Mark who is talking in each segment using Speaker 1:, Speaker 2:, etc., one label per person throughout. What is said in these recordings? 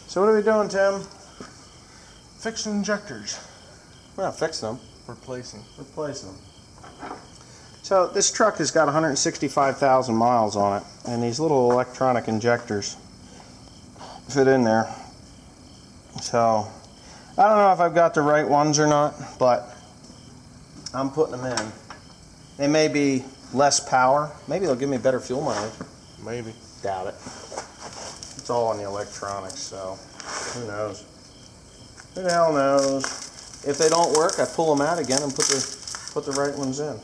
Speaker 1: So what are we doing, Tim?
Speaker 2: Fixing injectors.
Speaker 1: We're not fixing them.
Speaker 2: Replacing.
Speaker 1: Replacing them. So this truck has got 165,000 miles on it, and these little electronic injectors fit in there. So I don't know if I've got the right ones or not, but I'm putting them in. They may be less power. Maybe they'll give me better fuel mileage.
Speaker 2: Maybe.
Speaker 1: Doubt it. It's all on the electronics, so who knows? Who the hell knows? If they don't work, I pull them out again and put the right ones in.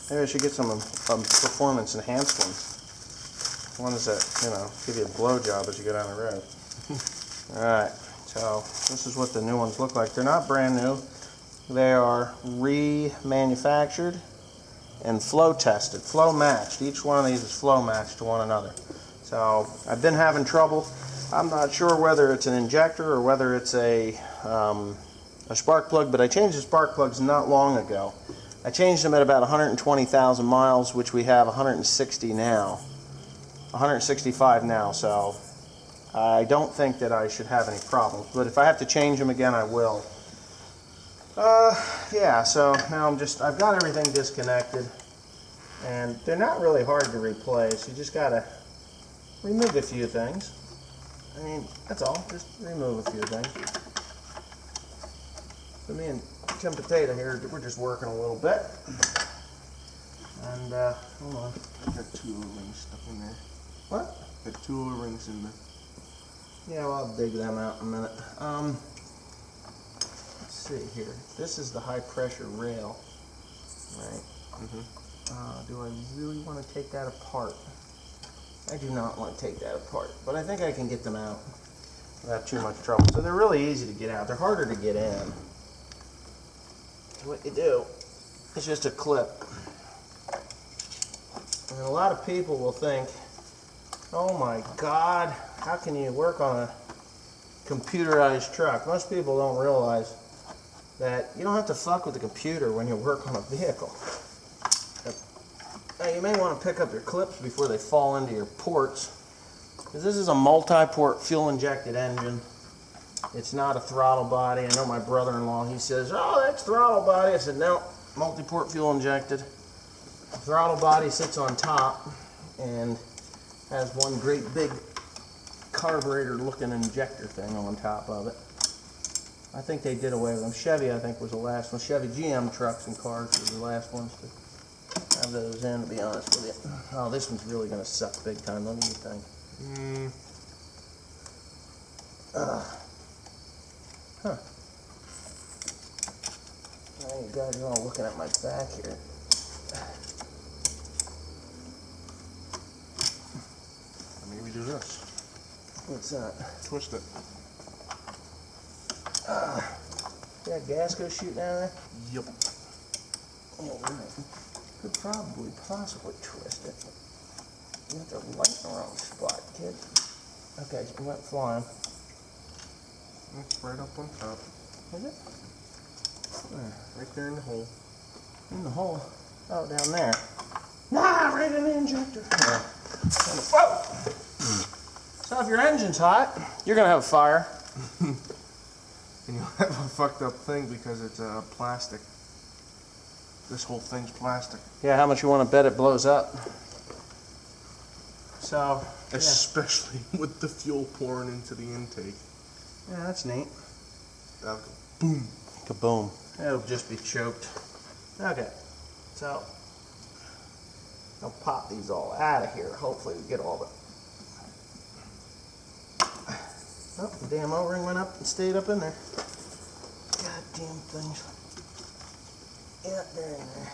Speaker 1: Maybe I should get some performance enhanced ones that, you know, give you a blowjob as you go down the road. Alright, so this is what the new ones look like. They're not brand new. They are remanufactured and flow tested, flow matched. Each one of these is flow matched to one another. So I've been having trouble. I'm not sure whether it's an injector or whether it's a spark plug, but I changed the spark plugs not long ago. I changed them at about 120,000 miles, which we have 160 now. 165 now, so I don't think that I should have any problems. But if I have to change them again, I will. Yeah, so now I've got everything disconnected, and they're not really hard to replace. You just gotta remove a few things. I mean, that's all, just remove a few things. So me and Tim Potato here, we're just working a little bit. And, hold on.
Speaker 2: I got 2 O-rings stuck in there.
Speaker 1: What?
Speaker 2: I got 2 O-rings in there.
Speaker 1: Yeah, well, I'll dig them out in a minute. Let's see here. This is the high pressure rail, right?
Speaker 2: Mm-hmm.
Speaker 1: Do I really want to take that apart? I do not want to take that apart, but I think I can get them out without too much trouble. So they're really easy to get out. They're harder to get in. What you do is just a clip. And a lot of people will think, oh my God, how can you work on a computerized truck? Most people don't realize that you don't have to fuck with the computer when you work on a vehicle. Now you may want to pick up your clips before they fall into your ports, because this is a multi-port fuel-injected engine. It's not a throttle body. I know my brother-in-law, he says, oh, that's throttle body. I said, no, multi-port fuel-injected. The throttle body sits on top and has one great big carburetor-looking injector thing on top of it. I think they did away with them. Chevy, I think, was the last one. Chevy GM trucks and cars were the last ones to have those in, to be honest with you. Oh, this one's really going to suck big time, don't you think? Huh. Now you guys are all looking at my back here.
Speaker 2: Maybe do this.
Speaker 1: What's that?
Speaker 2: Twist it.
Speaker 1: Yeah, gas go shooting down there?
Speaker 2: Yep.
Speaker 1: Oh, right. Could probably, possibly twist it. You have to light in the wrong spot, kid. Okay, so it went flying.
Speaker 2: It's right up on top.
Speaker 1: Is it? Where?
Speaker 2: Right there in the hole.
Speaker 1: In the hole? Oh, down there. Nah, right in the injector. Yeah. Whoa! So if your engine's hot, you're gonna have a fire.
Speaker 2: And you'll have a fucked up thing because it's plastic. This whole thing's plastic.
Speaker 1: Yeah, how much you want to bet it blows up? So, yeah.
Speaker 2: Especially with the fuel pouring into the intake.
Speaker 1: Yeah, that's neat.
Speaker 2: That'll go boom.
Speaker 1: Kaboom. It'll just be choked. Okay, so I'll pop these all out of here. Hopefully we get all the... Oh, the damn O-ring went up and stayed up in there. Goddamn things. Yeah, they're in there.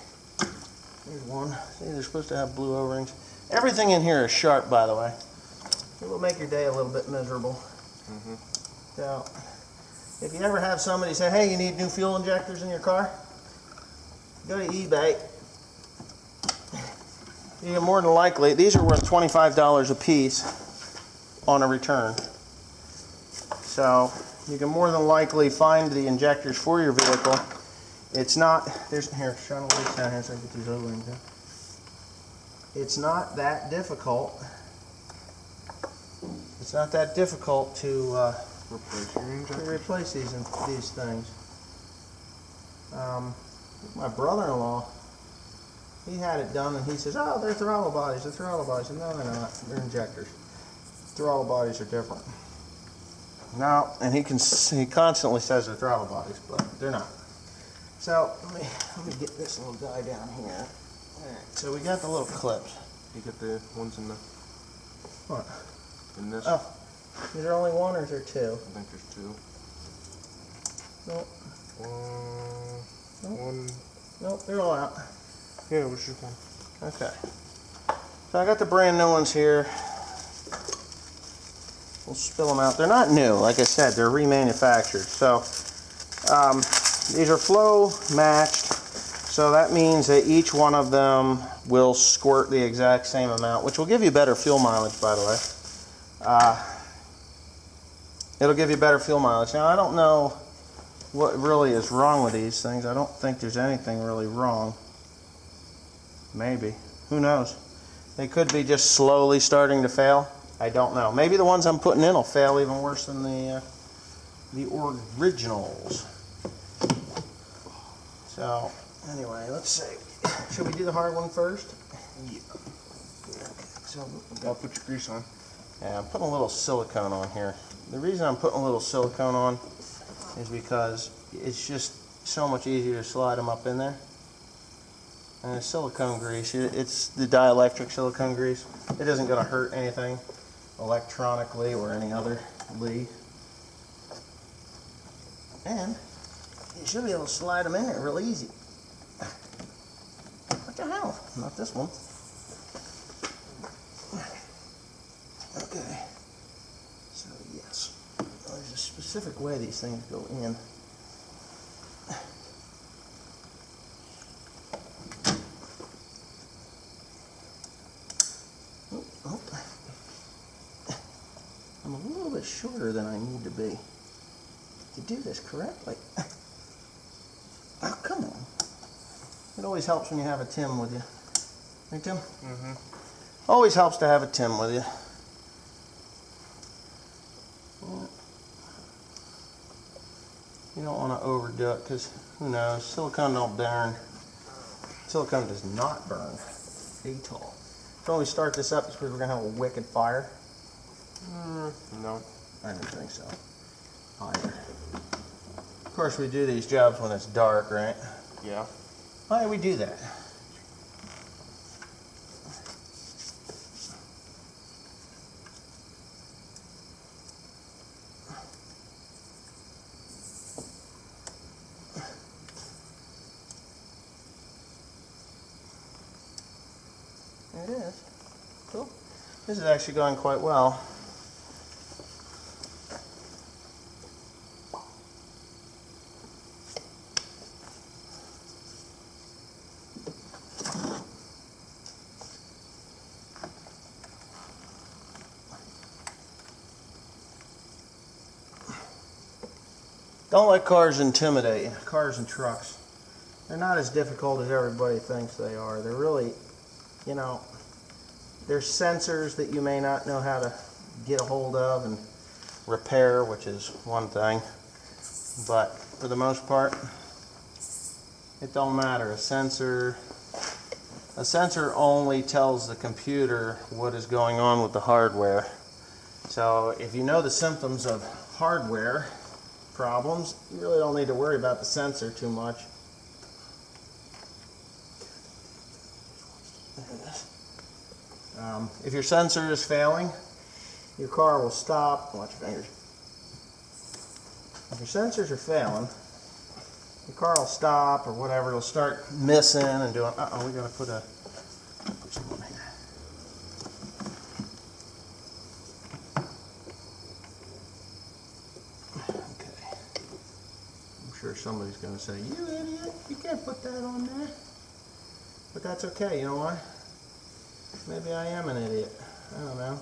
Speaker 1: There's one. See, they're supposed to have blue O-rings. Everything in here is sharp, by the way. It will make your day a little bit miserable.
Speaker 2: Mm-hmm.
Speaker 1: So, if you ever have somebody say, hey, you need new fuel injectors in your car, go to eBay. You can more than likely, these are worth $25 a piece on a return. So, you can more than likely find the injectors for your vehicle. It's not, here, shine a light down here so I can get these O-rings in. It's not that difficult. It's not that difficult to
Speaker 2: Replace your injector.
Speaker 1: replace these things. My brother-in-law, he had it done, and he says, "Oh, they're throttle bodies. They're throttle bodies." And no, they're not. They're injectors. Throttle bodies are different. No, and he constantly says they're throttle bodies, but they're not. So let me get this little guy down here. All right. So we got the little clips.
Speaker 2: You get the ones in the
Speaker 1: What?
Speaker 2: in this.
Speaker 1: Oh, is there only one or is there two?
Speaker 2: I think there's two.
Speaker 1: Nope. Nope.
Speaker 2: One.
Speaker 1: Nope, they're all out.
Speaker 2: Yeah, what's your one?
Speaker 1: Okay. So I got the brand new ones here. We'll spill them out. They're not new, like I said, they're remanufactured. So these are flow matched. So that means that each one of them will squirt the exact same amount, which will give you better fuel mileage, by the way. It'll give you better fuel mileage. Now, I don't know what really is wrong with these things. I don't think there's anything really wrong. Maybe. Who knows? They could be just slowly starting to fail. I don't know. Maybe the ones I'm putting in will fail even worse than the originals. So, anyway, let's see. Should we do the hard one first?
Speaker 2: Yeah.
Speaker 1: Okay, so
Speaker 2: I'll put your grease on.
Speaker 1: yeah, I'm putting a little silicone on here. The reason I'm putting a little silicone on is because it's just so much easier to slide them up in there. And the silicone grease, it's the dielectric silicone grease. It isn't going to hurt anything electronically or any otherly. And you should be able to slide them in there real easy. What the hell? Not this one. Okay. So yes, there's a specific way these things go in. Oh. I'm a little bit shorter than I need to be to do this correctly. Oh, come on. It always helps when you have a Tim with you. Right, Tim?
Speaker 2: Mm-hmm.
Speaker 1: Always helps to have a Tim with you. You don't want to overdo it because who knows? Silicone don't burn. Silicone does not burn at all. So when we start this up, it's because we're going to have a wicked fire.
Speaker 2: No.
Speaker 1: I don't think so. Either. Of course, we do these jobs when it's dark, right?
Speaker 2: Yeah.
Speaker 1: Why do we do that? There it is. Cool. This is actually going quite well. Don't let cars intimidate you. Cars and trucks. They're not as difficult as everybody thinks they are. They're really, you know, there's sensors that you may not know how to get a hold of and repair, which is one thing. But for the most part, it don't matter. A sensor only tells the computer what is going on with the hardware. So if you know the symptoms of hardware problems, you really don't need to worry about the sensor too much. If your sensor is failing, your car will stop. Watch your fingers. If your sensors are failing, your car will stop or whatever. It'll start missing and doing. Uh-oh, we gotta put some on here. Okay. I'm sure somebody's gonna say, "You idiot! You can't put that on there." But that's okay. You know why? Maybe I am an idiot. I don't know.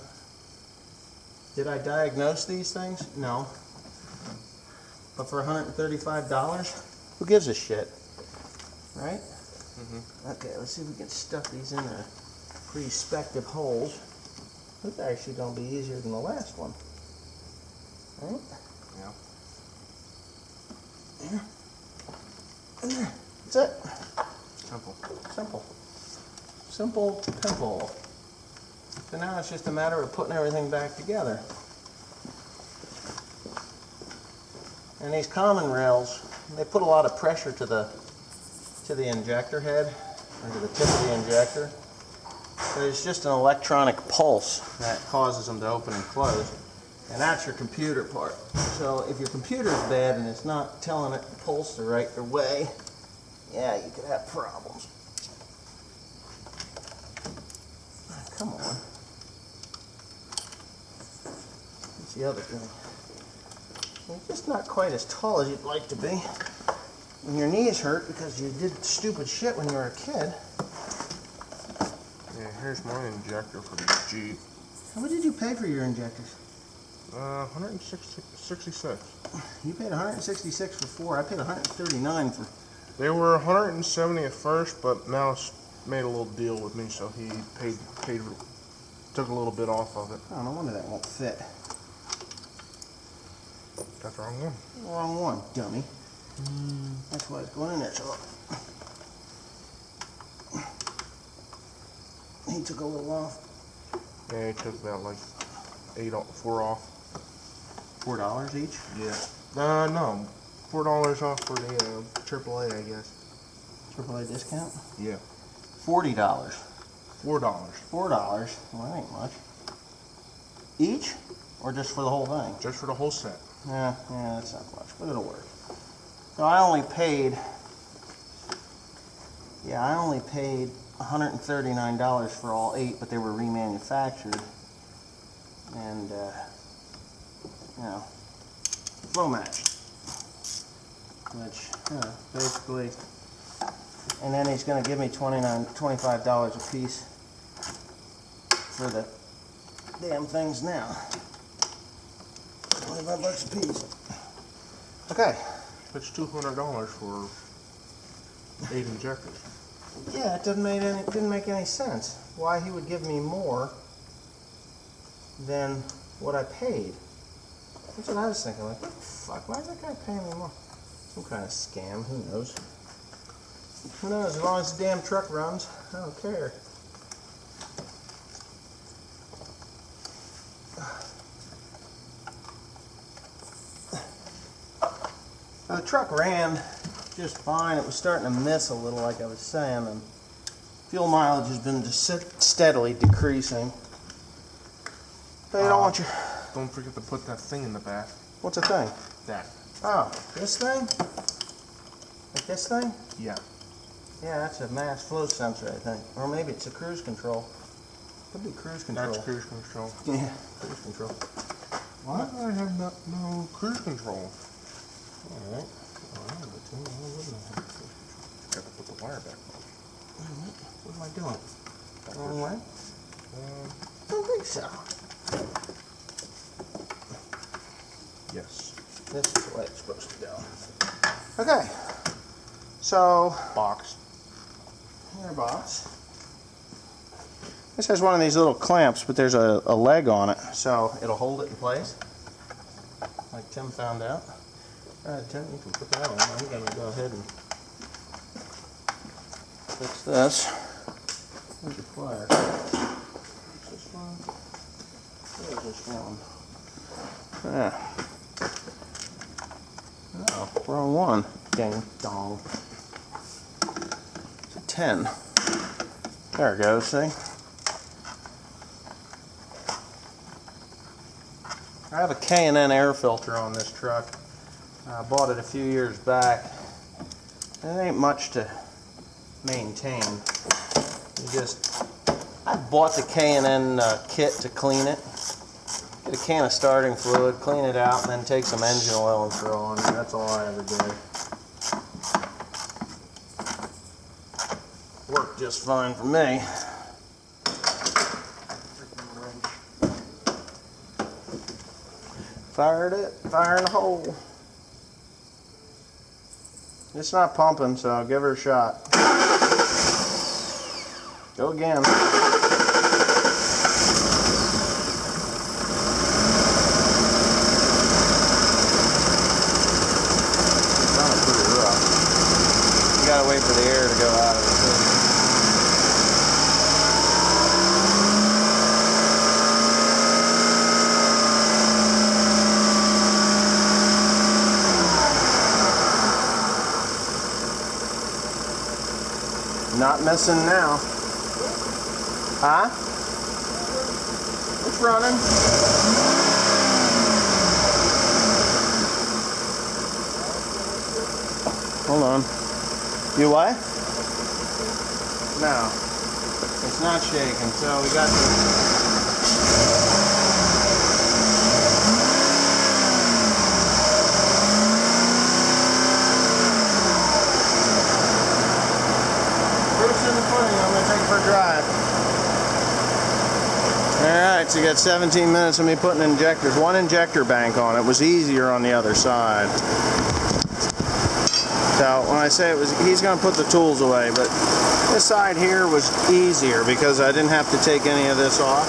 Speaker 1: Did I diagnose these things? No. But for $135, who gives a shit? Right?
Speaker 2: Mm-hmm.
Speaker 1: Okay, let's see if we can stuff these in their respective holes. This is actually going to be easier than the last one. Right?
Speaker 2: Yeah.
Speaker 1: There. And there. That's it.
Speaker 2: Simple.
Speaker 1: Simple. Simple pimple. So now it's just a matter of putting everything back together. And these common rails, they put a lot of pressure to the injector head, or to the tip of the injector. So it's just an electronic pulse that causes them to open and close. And that's your computer part. So if your computer's bad and it's not telling it to pulse the right way, yeah, you could have problems. Come on. That's the other thing. You're just not quite as tall as you'd like to be. When your knees hurt because you did stupid shit when you were a kid.
Speaker 2: Yeah, here's my injector for the Jeep.
Speaker 1: How much did you pay for your injectors?
Speaker 2: 166.
Speaker 1: You paid 166 for 4. I paid 139 for.
Speaker 2: They were 170 at first, but Mouse made a little deal with me, so he took a little bit off of it.
Speaker 1: Oh, no wonder that won't fit.
Speaker 2: That's the wrong one.
Speaker 1: Wrong one, dummy. That's why it's going in there. So he took a little off.
Speaker 2: Yeah, he took about like 4 off.
Speaker 1: $4 each?
Speaker 2: Yeah. No, $4 off for the AAA, I guess.
Speaker 1: AAA discount?
Speaker 2: Yeah.
Speaker 1: $40.
Speaker 2: $4.
Speaker 1: $4. Well, that ain't much. Each, or just for the whole thing?
Speaker 2: Just for the whole set.
Speaker 1: Yeah, that's not much, but it'll work. So I only paid $139 for all 8, but they were remanufactured. And, flow matched. Which, basically, and then he's going to give me $25 a piece for the damn things now. 25 bucks a piece. Okay.
Speaker 2: That's $200 for 8 injectors.
Speaker 1: Yeah, it didn't make any sense. Why he would give me more than what I paid. That's what I was thinking. Like, what the fuck? Why is that guy paying me more? Some kind of scam. Who knows? Who knows? As long as the damn truck runs, I don't care. The truck ran just fine. It was starting to miss a little, like I was saying, and fuel mileage has been just steadily decreasing. But you don't want your...
Speaker 2: Don't forget to put that thing in the back.
Speaker 1: What's a thing?
Speaker 2: That.
Speaker 1: Oh, this thing? Like this thing?
Speaker 2: Yeah.
Speaker 1: Yeah, that's a mass flow sensor, I think. Or maybe it's a cruise control. Could be cruise control.
Speaker 2: That's cruise control.
Speaker 1: Yeah, cruise control.
Speaker 2: What? I have no cruise control.
Speaker 1: Alright.
Speaker 2: Got to put the wire back on.
Speaker 1: What am I doing? Wrong way? I don't think so.
Speaker 2: Yes.
Speaker 1: This is the way it's supposed to go. Okay. So,
Speaker 2: Box.
Speaker 1: here, box. This has one of these little clamps, but there's a leg on it, so it'll hold it in place, like Tim found out. Tim, you can put that on. I'm going to go ahead and fix this. Where's your pliers? Is this one? Where's this one? Yeah. No, wrong one. Ding dong. It's a 10. There it goes, see? I have a K&N air filter on this truck. I bought it a few years back. It ain't much to maintain. I bought the K&N kit to clean it. Get a can of starting fluid, clean it out, and then take some engine oil and throw on it. That's all I ever did. Worked just fine for me. Fired it, fire in the hole. It's not pumping, so I'll give her a shot. Go again. wait for the air to go out of it too. Not missing now. Huh? It's running. Hold on. You what? No. It's not shaking, so we got to... in the pudding, I'm going to take it for a drive. Alright, so you got 17 minutes of me putting injectors. One injector bank on it was easier on the other side. So when I say it was, he's going to put the tools away, but this side here was easier because I didn't have to take any of this off.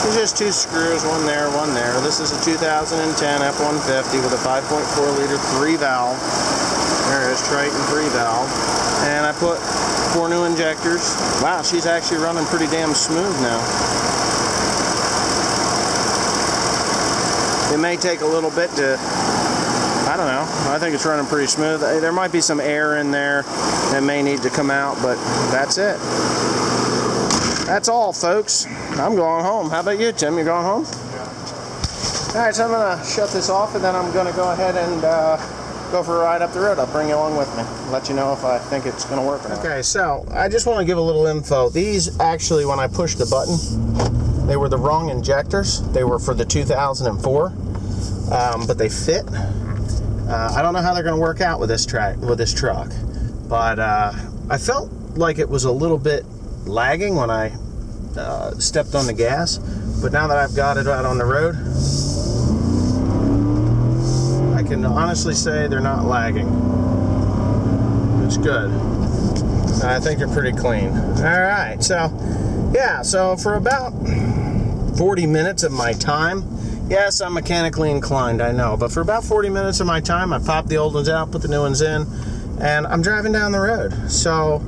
Speaker 1: It's just two screws, one there, one there. This is a 2010 F-150 with a 5.4 liter 3-valve. There it is, Triton 3-valve. And I put 4 new injectors. Wow, she's actually running pretty damn smooth now. It may take a little bit to, I don't know, I think it's running pretty smooth. There might be some air in there that may need to come out, but that's it. That's all, folks. I'm going home. How about you, Tim? You going home? Yeah. Alright, so I'm going to shut this off, and then I'm going to go ahead and go for a ride up the road. I'll bring you along with me. Let you know if I think it's going to work or not. Okay, so I just want to give a little info. These actually, when I pushed the button, they were the wrong injectors. They were for the 2004, but they fit. I don't know how they're going to work out with this truck, but I felt like it was a little bit lagging when I stepped on the gas. But now that I've got it out on the road, I can honestly say they're not lagging. It's good. I think they're pretty clean. Alright, so yeah, so for about 40 minutes of my time, yes, I'm mechanically inclined, I know, but for about 40 minutes of my time, I popped the old ones out, put the new ones in, and I'm driving down the road. So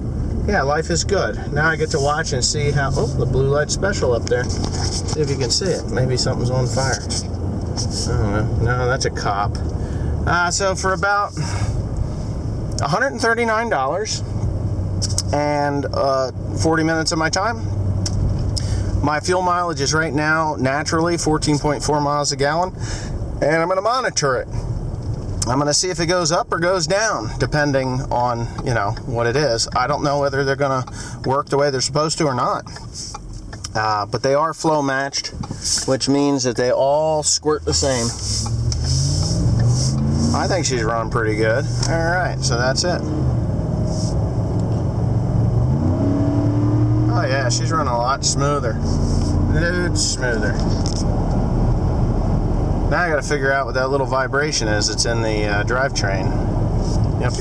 Speaker 1: yeah, life is good. Now I get to watch and see how, oh, the blue light special up there. See if you can see it. Maybe something's on fire. I don't know. No, that's a cop. So for about $139 and 40 minutes of my time, my fuel mileage is right now naturally 14.4 miles a gallon, and I'm going to monitor it. I'm going to see if it goes up or goes down, depending on, you know, what it is. I don't know whether they're going to work the way they're supposed to or not. But they are flow matched, which means that they all squirt the same. I think she's running pretty good. Alright, so that's it. Oh yeah, she's running a lot smoother. Loads smoother. Now I gotta figure out what that little vibration is that's in the drivetrain. Yep.